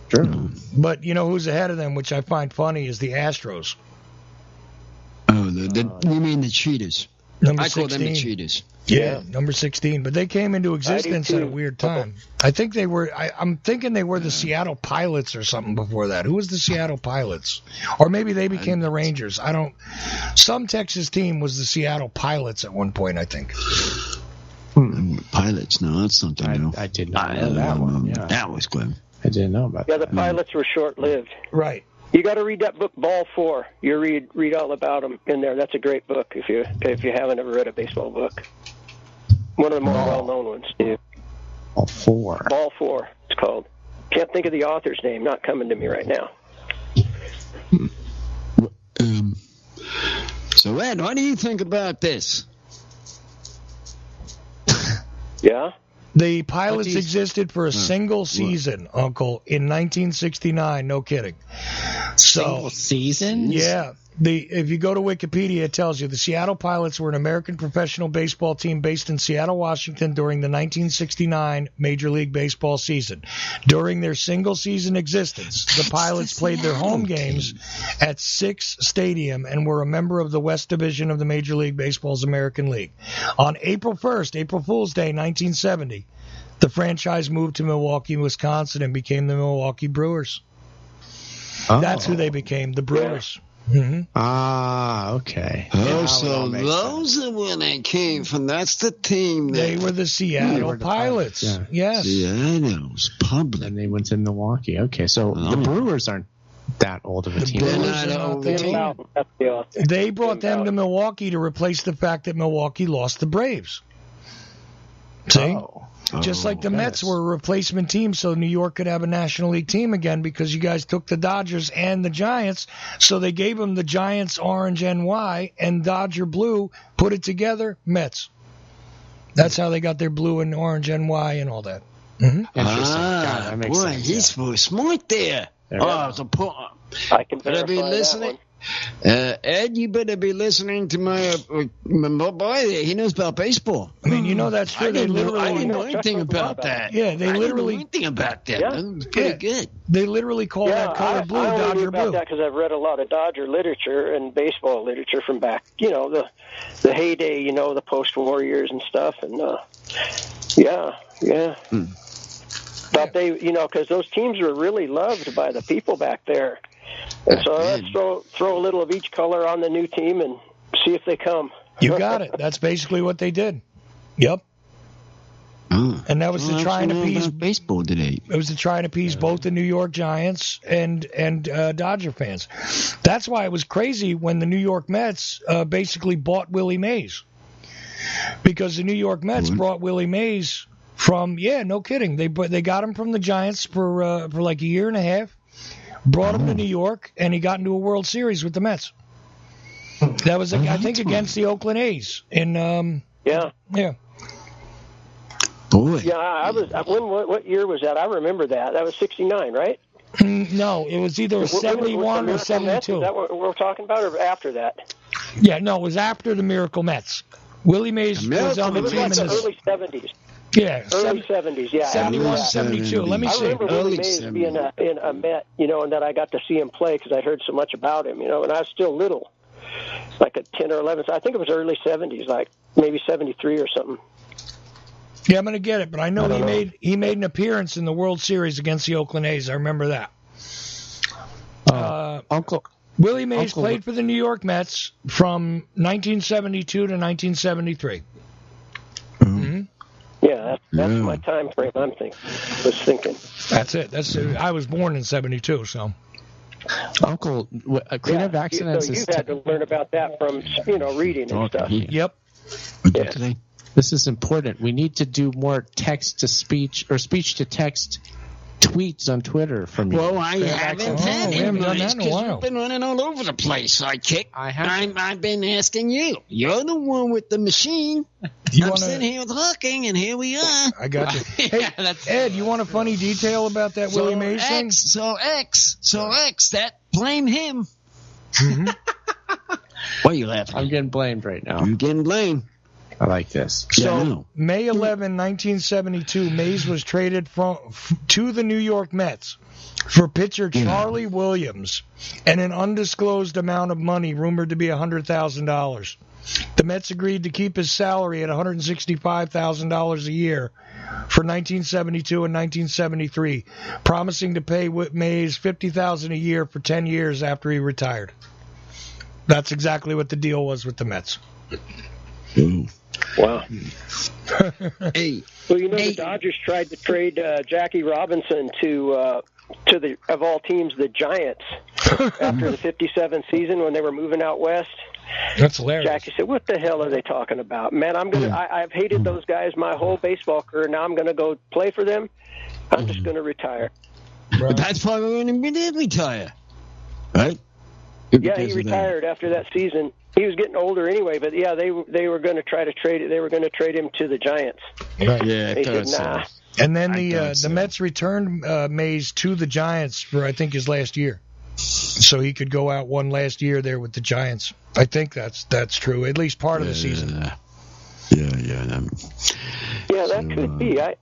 True. But you know who's ahead of them, which I find funny, is the Astros. Oh, you mean the Cheetahs? Number I 16. call them the Cheetahs. Yeah, number 16. But they came into existence at a weird time. I think they were. I'm thinking they were the Seattle Pilots or something before that. Who was the Seattle Pilots? Or maybe they became the Rangers. I don't. Some Texas team was the Seattle Pilots at one point, I think. Pilots? No, that's something new. I did not know that one. Yeah. That was good. I didn't know about that. Yeah, the Pilots were short-lived. Right. You got to read that book, Ball 4. You read all about them in there. That's a great book if you haven't ever read a baseball book. One of the more well-known ones, too. Ball 4. Ball 4, it's called. Can't think of the author's name. Not coming to me right now. So, Ed, what do you think about this? Yeah? The Pilots existed for a single season, Uncle, in 1969. No kidding. Single season? Yeah. If you go to Wikipedia, it tells you the Seattle Pilots were an American professional baseball team based in Seattle, Washington during the 1969 Major League Baseball season. During their single-season existence, the Pilots played their home games at Six Stadium and were a member of the West Division of the Major League Baseball's American League. On April 1st, April Fool's Day, 1970, the franchise moved to Milwaukee, Wisconsin, and became the Milwaukee Brewers. Oh. That's who they became, the Brewers. Mm-hmm. Ah, okay. Oh, so those are where they came from. That's the team. They were the Seattle Pilots. Yeah. Yes. Seattle's public. And they went to Milwaukee. Okay, so the Brewers aren't that old of a team. They brought them to Milwaukee to replace the fact that Milwaukee lost the Braves. See? Just like the Mets were a replacement team so New York could have a National League team again because you guys took the Dodgers and the Giants, so they gave them the Giants orange NY and Dodger blue, put it together, Mets. That's how they got their blue and orange NY and all that. Mm-hmm. Interesting. God, that makes sense. He's smart there. I can better be listening. Ed, you better be listening to my boy. He knows about baseball. I mean, you know that's true. I didn't know anything about that. Yeah, they literally I didn't know anything about that. Yeah. That was pretty good. They literally call that color blue, I Dodger knew about blue. that because I've read a lot of Dodger literature and baseball literature from back, the heyday, the post-war years and stuff. And thought they, because those teams were really loved by the people back there. And so let's throw a little of each color on the new team and see if they come. You got it. That's basically what they did. Yep. And that was to try and appease baseball today. It was to try and appease both the New York Giants and Dodger fans. That's why it was crazy when the New York Mets basically bought Willie Mays, because the New York Mets brought Willie Mays from no kidding. They got him from the Giants for like a year and a half. Brought him to New York, and he got into a World Series with the Mets. That was, I think, against the Oakland A's. Yeah. Boy. Yeah, I was. What year was that? I remember that. That was 69, right? No, it was either 71 or 72. Is that what we're talking about, or after that? Yeah, no, it was after the Miracle Mets. Willie Mays was on the team in the early 70s. Yeah, early 70s. Yeah, 71, 72. Let me I see. remember Willie Mays being a Met, and that I got to see him play because I heard so much about him, and I was still little, like a 10 or 11. So I think it was early 70s, like maybe 73 or something. Yeah, I'm going to get it, but I know he made an appearance in the World Series against the Oakland A's. I remember that. Uncle Willie Mays played for the New York Mets from 1972 to 1973. Mm-hmm. Yeah, that's my time frame. Was thinking. That's it. I was born in 72, so. Uncle, cleanup accidents. So you've had to learn about that from reading and stuff. Yep. Yeah. This is important. We need to do more text to speech or speech to text tweets on Twitter from you. Well, I haven't had done that because in a while. you've been running all over the place, Sidekick. I've been asking you. You're the one with the machine. I'm sitting here talking, and here we are. I got you. Hey, Ed, you want a funny detail about that Willie Mays thing? So X, that blame him. Mm-hmm. Why are you laughing? I'm getting blamed right now. You're getting blamed. I like this. So, May 11, 1972, Mays was traded to the New York Mets for pitcher Charlie Williams and an undisclosed amount of money rumored to be $100,000. The Mets agreed to keep his salary at $165,000 a year for 1972 and 1973, promising to pay Mays $50,000 a year for 10 years after he retired. That's exactly what the deal was with the Mets. Wow. Hey. Well, the Dodgers tried to trade Jackie Robinson to the of all teams, the Giants, after the '57 season when they were moving out west. That's hilarious. Jackie said, "What the hell are they talking about, man? I've hated those guys my whole baseball career. Now I'm gonna go play for them. I'm just gonna retire." But that's probably when he did retire, right? Yeah, he retired after that season. He was getting older anyway, but yeah, they were going to try to trade it. They were going to trade him to the Giants. Right. Yeah, they said nah. And then the Mets returned Mays to the Giants for I think his last year, so he could go out one last year there with the Giants. I think that's true. At least part of the season. Yeah. Yeah, that could be. I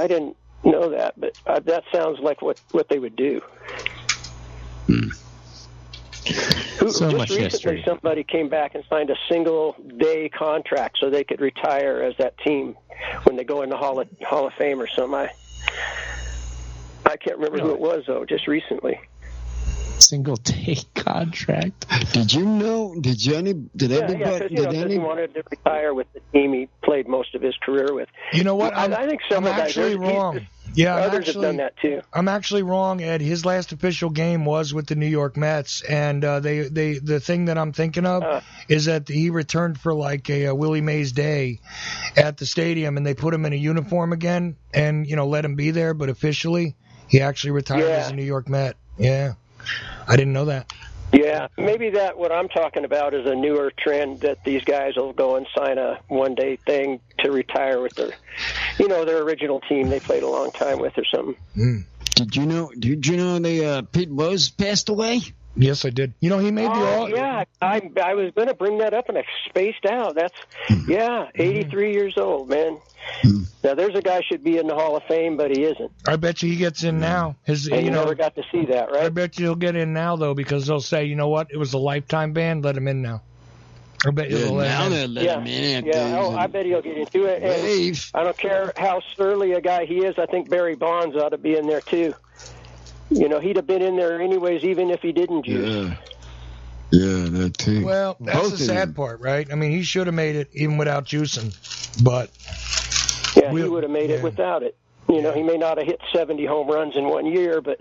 didn't know that, but that sounds like what they would do. So just much recently, history. somebody came back and signed a single-day contract so they could retire as that team when they go in the Hall of Fame or something. I can't remember who it was though. Just recently. Single-day contract. Did you know? Did everybody? He wanted to retire with the team he played most of his career with. You know what? I think some I'm actually wrong. Yeah, others have done that too. I'm actually wrong, Ed. His last official game was with the New York Mets, and the thing that I'm thinking of is that he returned for like a Willie Mays Day at the stadium, and they put him in a uniform again, and let him be there, but officially he actually retired as a New York Met. Yeah, I didn't know that. Yeah, maybe what I'm talking about is a newer trend that these guys will go and sign a one-day thing to retire with their original team they played a long time with or something. Did you know Pete Rose passed away? Yes, I did. He made the Yeah, I was going to bring that up and I spaced out. That's 83 years old, man. Now there's a guy should be in the Hall of Fame, but he isn't. I bet you he gets in now. You never got to see that, right? I bet you he'll get in now though, because they'll say, you know what, it was a lifetime ban, let him in now. I bet you'll let him in. I bet he'll get into it. And I don't care how surly a guy he is. I think Barry Bonds ought to be in there too. He'd have been in there anyways, even if he didn't juice. Yeah, that too. Well, that's the sad part, right? I mean, he should have made it even without juicing, but he would have made it without it. He may not have hit 70 home runs in 1 year, but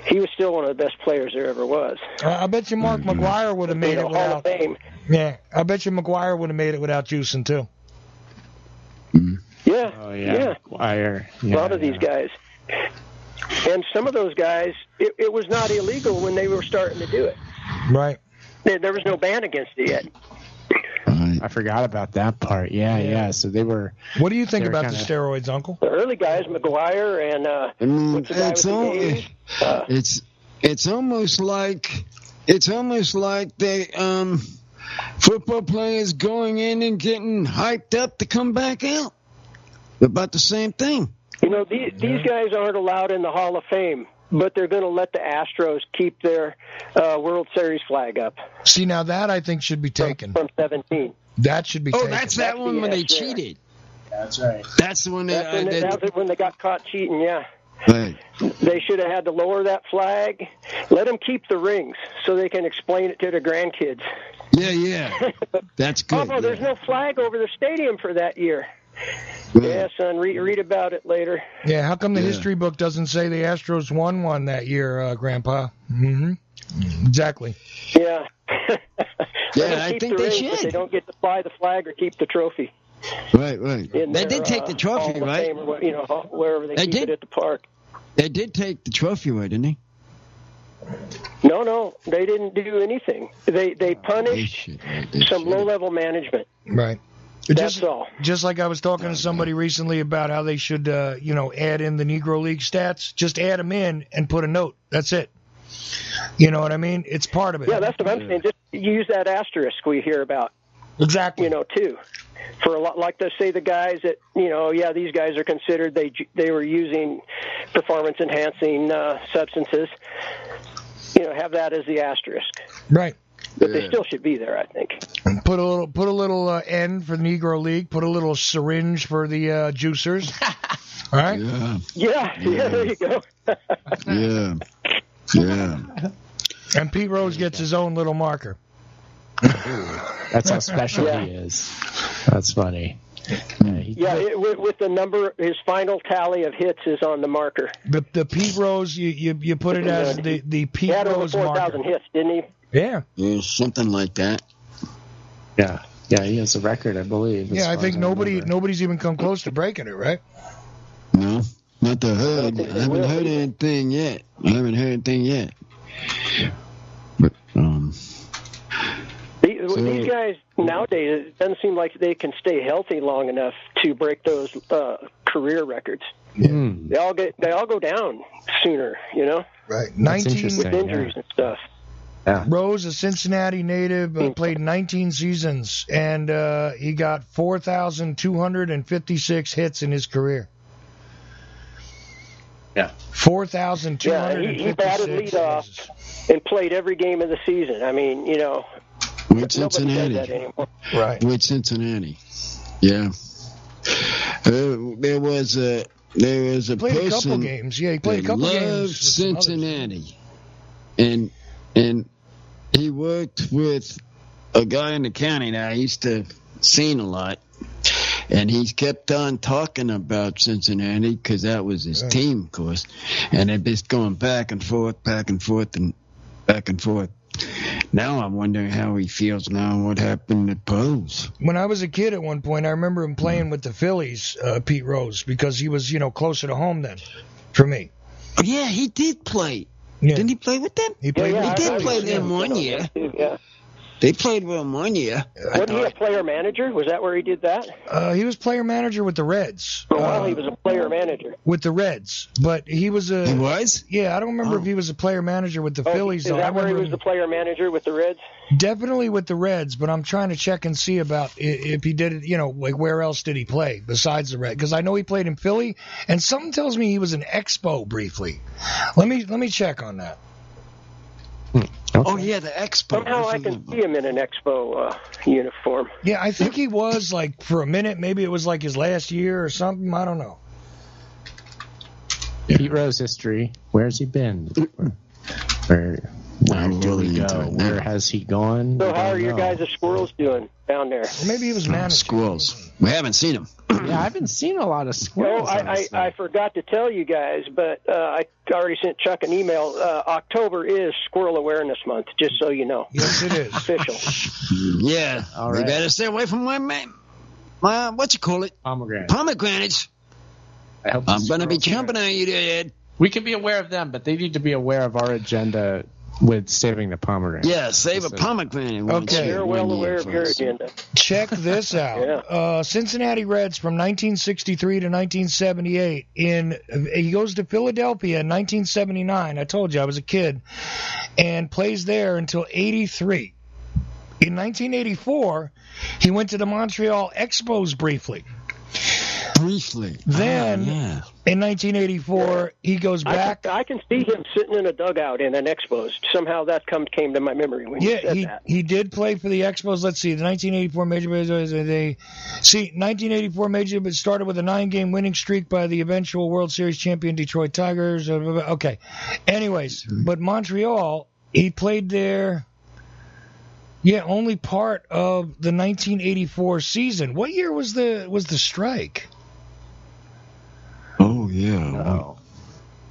he was still one of the best players there ever was. I bet you Mark McGwire would have made it without. Hall of Fame. Yeah, I bet you McGwire would have made it without juicing too. Yeah. Oh yeah. McGwire. A lot of these guys. And some of those guys, it was not illegal when they were starting to do it. Right. There was no ban against it yet. I forgot about that part. Yeah. So they were. What do you think about the steroids, Uncle? The early guys, McGwire and what's the guy with the A's? It's almost like they football players going in and getting hyped up to come back out. About the same thing. You know, these guys aren't allowed in the Hall of Fame, but they're going to let the Astros keep their World Series flag up. See, now that I think should be taken. From 17. That should be taken. Oh, that's that one when they cheated. That's right. That's the one that's when they got caught cheating, yeah. Right. They should have had to lower that flag. Let them keep the rings so they can explain it to their grandkids. Yeah. That's good. Oh, there's no flag over the stadium for that year. Right. Yeah, son, read about it later. Yeah, how come the history book doesn't say the Astros won one that year, Grandpa? Mm-hmm. Exactly. Yeah. Yeah, I think they should. They don't get to fly the flag or keep the trophy. Right. They did take the trophy, right? Or, wherever they keep it at the park. They did take the trophy away, didn't they? No, they didn't do anything. They punished some low-level management. Right. That's all. Just like I was talking to somebody recently about how they should, add in the Negro League stats. Just add them in and put a note. That's it. You know what I mean? It's part of it. Yeah, that's what I'm saying. Just use that asterisk we hear about. Exactly. Too. For a lot, like to say the guys that, these guys are considered they were using performance-enhancing substances. Have that as the asterisk. Right. But they still should be there, I think. Put a little N for the Negro League. Put a little syringe for the juicers. All right. Yeah. There you go. Yeah. And Pete Rose gets his own little marker. That's how special he is. That's funny. With the number, his final tally of hits is on the marker. The Pete Rose, you put it as the Pete Rose marker. He had over 4,000 hits, didn't he? Yeah, something like that. Yeah, he has a record, I believe. Yeah, I think nobody's even come close to breaking it, right? No, not the hood. I haven't heard anything yet. But these guys nowadays, it doesn't seem like they can stay healthy long enough to break those career records. They all go down sooner, Right. 19 with injuries and stuff. Yeah. Rose, a Cincinnati native, played 19 seasons, and he got 4,256 hits in his career. Yeah. 4,256. He batted leadoff and played every game of the season. I mean, with Cincinnati. Nobody does that anymore. Right. With Cincinnati. Yeah. There was a played person a couple games. Yeah, he played a couple games. Loved Cincinnati, and he worked with a guy in the county that I used to see a lot, and he kept on talking about Cincinnati because that was his team, of course, and they're just going back and forth, and back and forth. Now I'm wondering how he feels now and what happened to Pose. When I was a kid at one point, I remember him playing with the Phillies, Pete Rose, because he was, closer to home then for me. Yeah, he did play. Yeah. Didn't he play with them? He played. He did play them 1 year. Yeah. They played with him 1 year. Wasn't he a player manager? Was that where he did that? He was player manager with the Reds. For a while, he was a player manager. With the Reds, but he was a... He was? Yeah, I don't remember if he was a player manager with the Phillies. Is that where he was the player manager with the Reds? Definitely with the Reds, but I'm trying to check and see about if he did it, like where else did he play besides the Reds? Because I know he played in Philly, and something tells me he was an Expo briefly. Let me check on that. Okay. Oh, yeah, the Expo. Somehow I can see him in an Expo uniform. Yeah, I think he was, for a minute. Maybe it was, his last year or something. I don't know. Pete Rose history. Where's he been? Where do we go? Where has he gone? So how are your guys' squirrels doing down there? Well, maybe he was managing. Squirrels. We haven't seen them. Yeah, I haven't seen a lot of squirrels. I forgot to tell you guys, but I already sent Chuck an email. October is Squirrel Awareness Month, just so you know. Yes, it is. Official. Yeah. All right. We better stay away from my what you call it? Pomegranates. I hope I'm going to be jumping on you there, Ed. We can be aware of them, but they need to be aware of our agenda with saving the pomegranate. Yeah, save a pomegranate. Okay. You're well aware of your agenda. Check this out. Yeah. Cincinnati Reds from 1963 to 1978. He goes to Philadelphia in 1979. I told you I was a kid. And plays there until 83. In 1984, he went to the Montreal Expos briefly. Briefly. Then, in 1984, he goes back. I can see him sitting in a dugout in an Expos. Somehow that came to my memory when you said that. He did play for the Expos. Let's see, the 1984 Major League. 1984 Major League started with a 9-game winning streak by the eventual World Series champion Detroit Tigers. Okay. Anyways, but Montreal, he played there. Yeah, only part of the 1984 season. What year was the strike? Oh, yeah.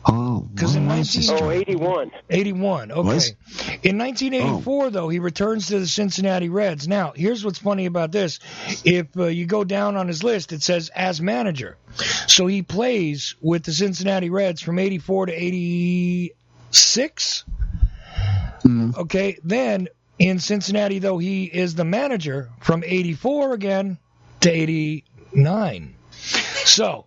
Oh, because in 81. 81. Okay. What? In 1984, though, he returns to the Cincinnati Reds. Now, here's what's funny about this. If you go down on his list, it says as manager. So he plays with the Cincinnati Reds from 84 to 86. Okay. Then in Cincinnati, though, he is the manager from 84 again to 89. So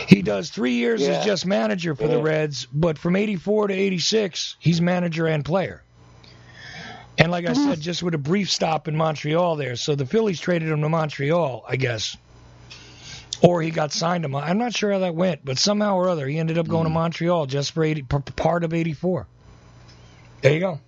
he does 3 years as just manager for the Reds, but from 84 to 86, he's manager and player. And like I said, just with a brief stop in Montreal there. So the Phillies traded him to Montreal, I guess. Or he got signed to I'm not sure how that went, but somehow or other, he ended up going to Montreal just for part of 84. There you go.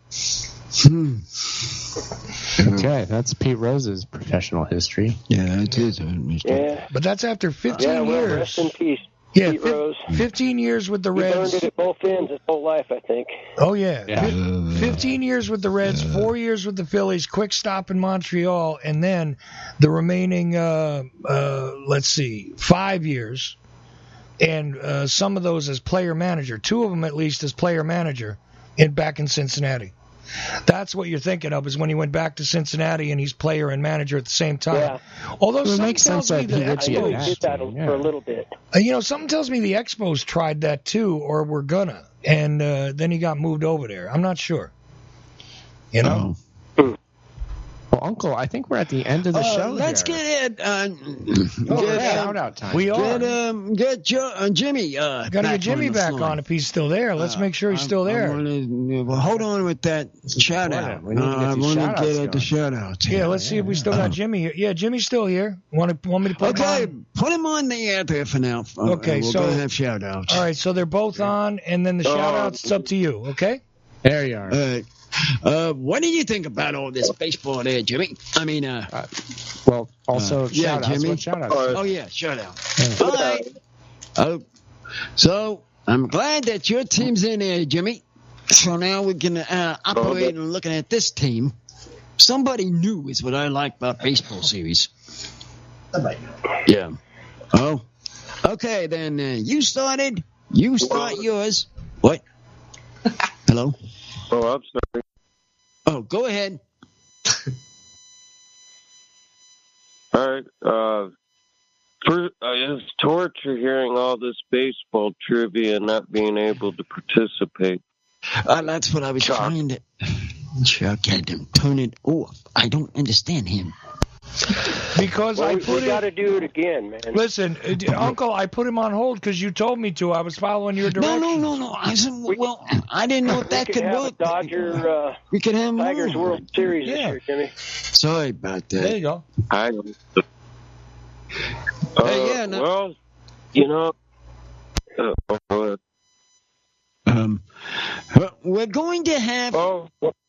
Okay, that's Pete Rose's professional history. Yeah, it is. Yeah. But that's after 15 years. Rest in peace. Yeah, Pete Rose. 15 years with the He Reds. learned it at both ends his whole life, I think. Oh, yeah. 15 years with the Reds, 4 years with the Phillies, quick stop in Montreal, and then the remaining, 5 years, and some of those as player manager. 2 of them, at least, as player manager back in Cincinnati. That's what you're thinking of, is when he went back to Cincinnati and he's player and manager at the same time. Yeah. Although Well, it something makes tells sense me that the he would be Expos did that for a little bit. something tells me the Expos tried that too, or were gonna, and then he got moved over there. I'm not sure. You know? Well, Uncle, I think we're at the end of the show. Let's here. get shout out time. We are. Get Jimmy. Got to get Jimmy back on if he's still there. Let's make sure he's still there. Hold on with that shout out. We need to get I these want shout-outs to get going. at the shout outs. Yeah, let's see if we still got Jimmy here. Yeah, Jimmy's still here. Want me to put him Okay, on? put him on the air there for now. Okay, we'll so go have shout outs. all right, so they're both on, and then the shout outs, it's up to you. Okay. There you are. What do you think about all this baseball there, Jimmy? I mean, Well, also yeah, shout outs. Jimmy. What shout outs? Oh yeah, shout out. All right. So I'm glad that your team's in there, Jimmy. So now we can operate and looking at this team. Somebody new is what I like about baseball series. Yeah. Oh. Okay, then you started. You start yours. What? Hello? Oh, I'm sorry. Oh, go ahead. All right. It's torture hearing all this baseball trivia and not being able to participate. That's what I was trying to... Chuck had to turn it off. I don't understand him. Because I put we got to do it again, man. Listen, Uncle, I put him on hold because you told me to. I was following your directions. No. I said, I didn't know if that could work. We could have Tigers World Series this year, Jimmy. Sorry about that. There you go. I don't. No. Well, you know. We're going to have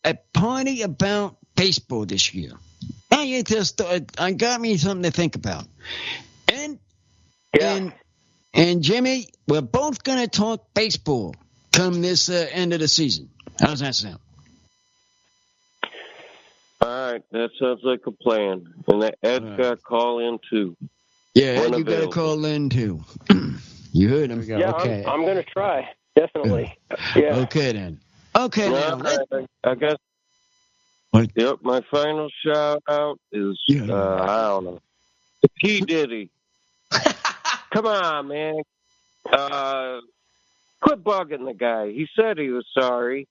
a party about baseball this year. Now you just got me something to think about. And Jimmy, we're both going to talk baseball come this end of the season. How's that sound? All right, that sounds like a plan. And Ed's got to call in too. Yeah, Ed, you got to call in too. You heard him. Yeah, okay. I'm going to try. Definitely. Yeah. Okay then. Okay now. I guess. What? Yep, my final shout out is I don't know. P. Diddy. Come on, man. Quit bugging the guy. He said he was sorry.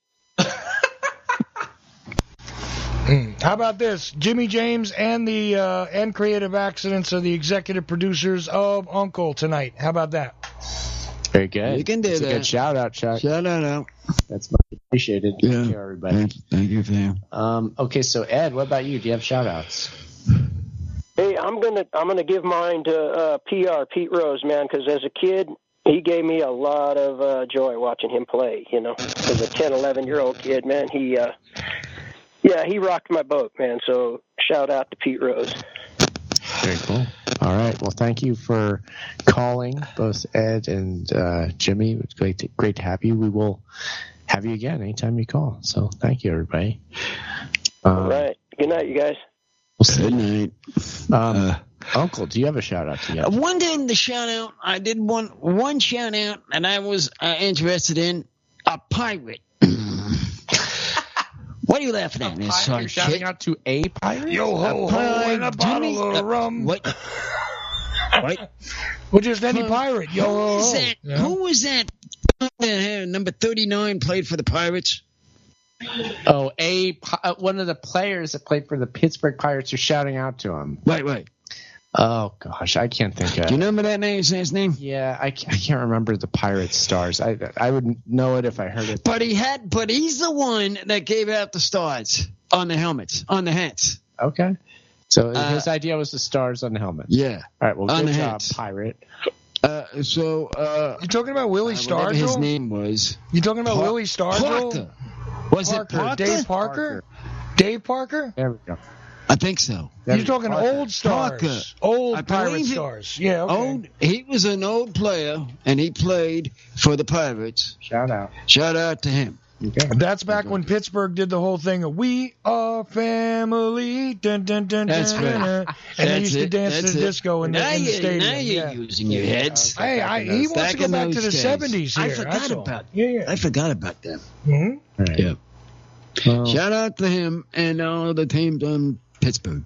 How about this? Jimmy James and the and Creative Accidents are the executive producers of Uncle tonight. How about that? Very good. You can do That's that. a good shout out, Chuck. Shout out. That's much appreciated. Yeah. Thank you, everybody. Thank you, fam. Okay, so Ed, what about you? Do you have shout outs? Hey, I'm gonna give mine to PR Pete Rose, man, because as a kid he gave me a lot of joy watching him play. As a 10, 11-year-old kid, man, he rocked my boat, man. So shout out to Pete Rose. Very cool. All right. Well, thank you for calling, both Ed and Jimmy. It's great to have you. We will have you again anytime you call. So thank you, everybody. All right. Good night, you guys. Good night. Uncle, do you have a shout out to you? One thing to shout out, I did one shout out, and I was interested in a pirate. What are you laughing at, Miss You're shouting out to a pirate? Yo ho ho and a bottle of rum. What? Well, just any pirate. Yo ho ho. Who was that? Number 39 played for the Pirates. Oh, one of the players that played for the Pittsburgh Pirates are shouting out to him. Right. Oh gosh, I can't think of. Do you remember that his name? Yeah, I can't remember the Pirates stars. I would know it if I heard it. But he's the one that gave out the stars on the helmets, on the hats. Okay. So his idea was the stars on the helmet. Yeah. All right. Well, on good the job, hats. pirate. You talking about Willie Stargell? His name was. You talking about Willie Stargell? Parker. Was Parker. it Parker? Dave Parker? Dave Parker? There we go. I think so. You're talking Parker. Old stars. Parker. Old pirate stars. Yeah, okay. He was an old player, and he played for the Pirates. Shout out to him. Okay. That's back when Pittsburgh did the whole thing of "We Are Family." Dun, dun, dun, That's dun, right. Dun, and they used to dance to the disco in the stadium. Now you're using your heads. Hey, he wants to go back to the 70s here. I forgot about Yeah. I forgot about them. Mm-hmm. Right. Yeah. Well, shout out to him and all the teams on Pittsburgh.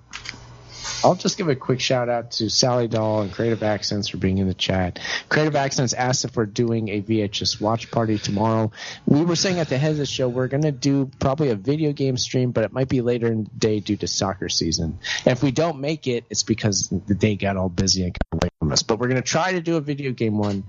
I'll just give a quick shout out to Sally Dahl and Creative Accents for being in the chat. Creative Accents asked if we're doing a VHS watch party tomorrow. We were saying at the head of the show we're going to do probably a video game stream, but it might be later in the day due to soccer season. And if we don't make it, it's because the day got all busy and got away from us. But we're going to try to do a video game one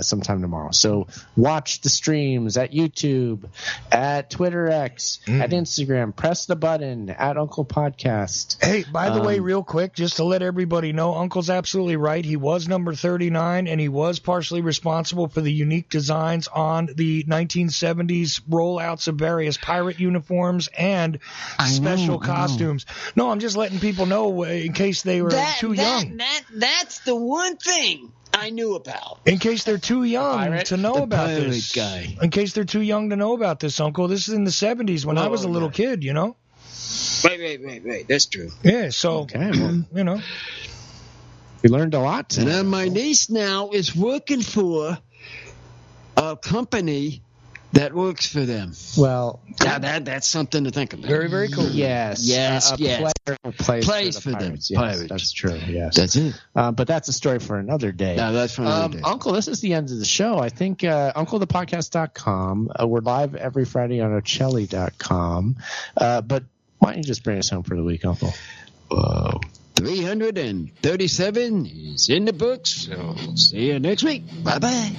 sometime tomorrow. So watch the streams at YouTube, at Twitter X, at Instagram. Press the button at Uncle Podcast. Hey, by the way, real quick, just to let everybody know, Uncle's absolutely right. He was number 39, and he was partially responsible for the unique designs on the 1970s rollouts of various pirate uniforms and special costumes. No, I'm just letting people know in case they were too young. That's the one thing I knew about. In case they're too young to know about this. Guy. In case they're too young to know about this, Uncle. This is in the 70s when I was a little kid, Wait. That's true. Yeah, so, okay, well, we learned a lot today. And then my niece now is working for a company that works for them. Well, that's something to think about. Very, very cool. Yes. Yes. Player who plays for them. Yes, Pirates. that's true. Yes. That's it. But that's a story for another day. No, that's for another day. Uncle, this is the end of the show. I think UncleThePodcast.com. We're live every Friday on Ocelli.com. But why don't you just bring us home for the week, Uncle? 337 is in the books. So see you next week. Bye-bye.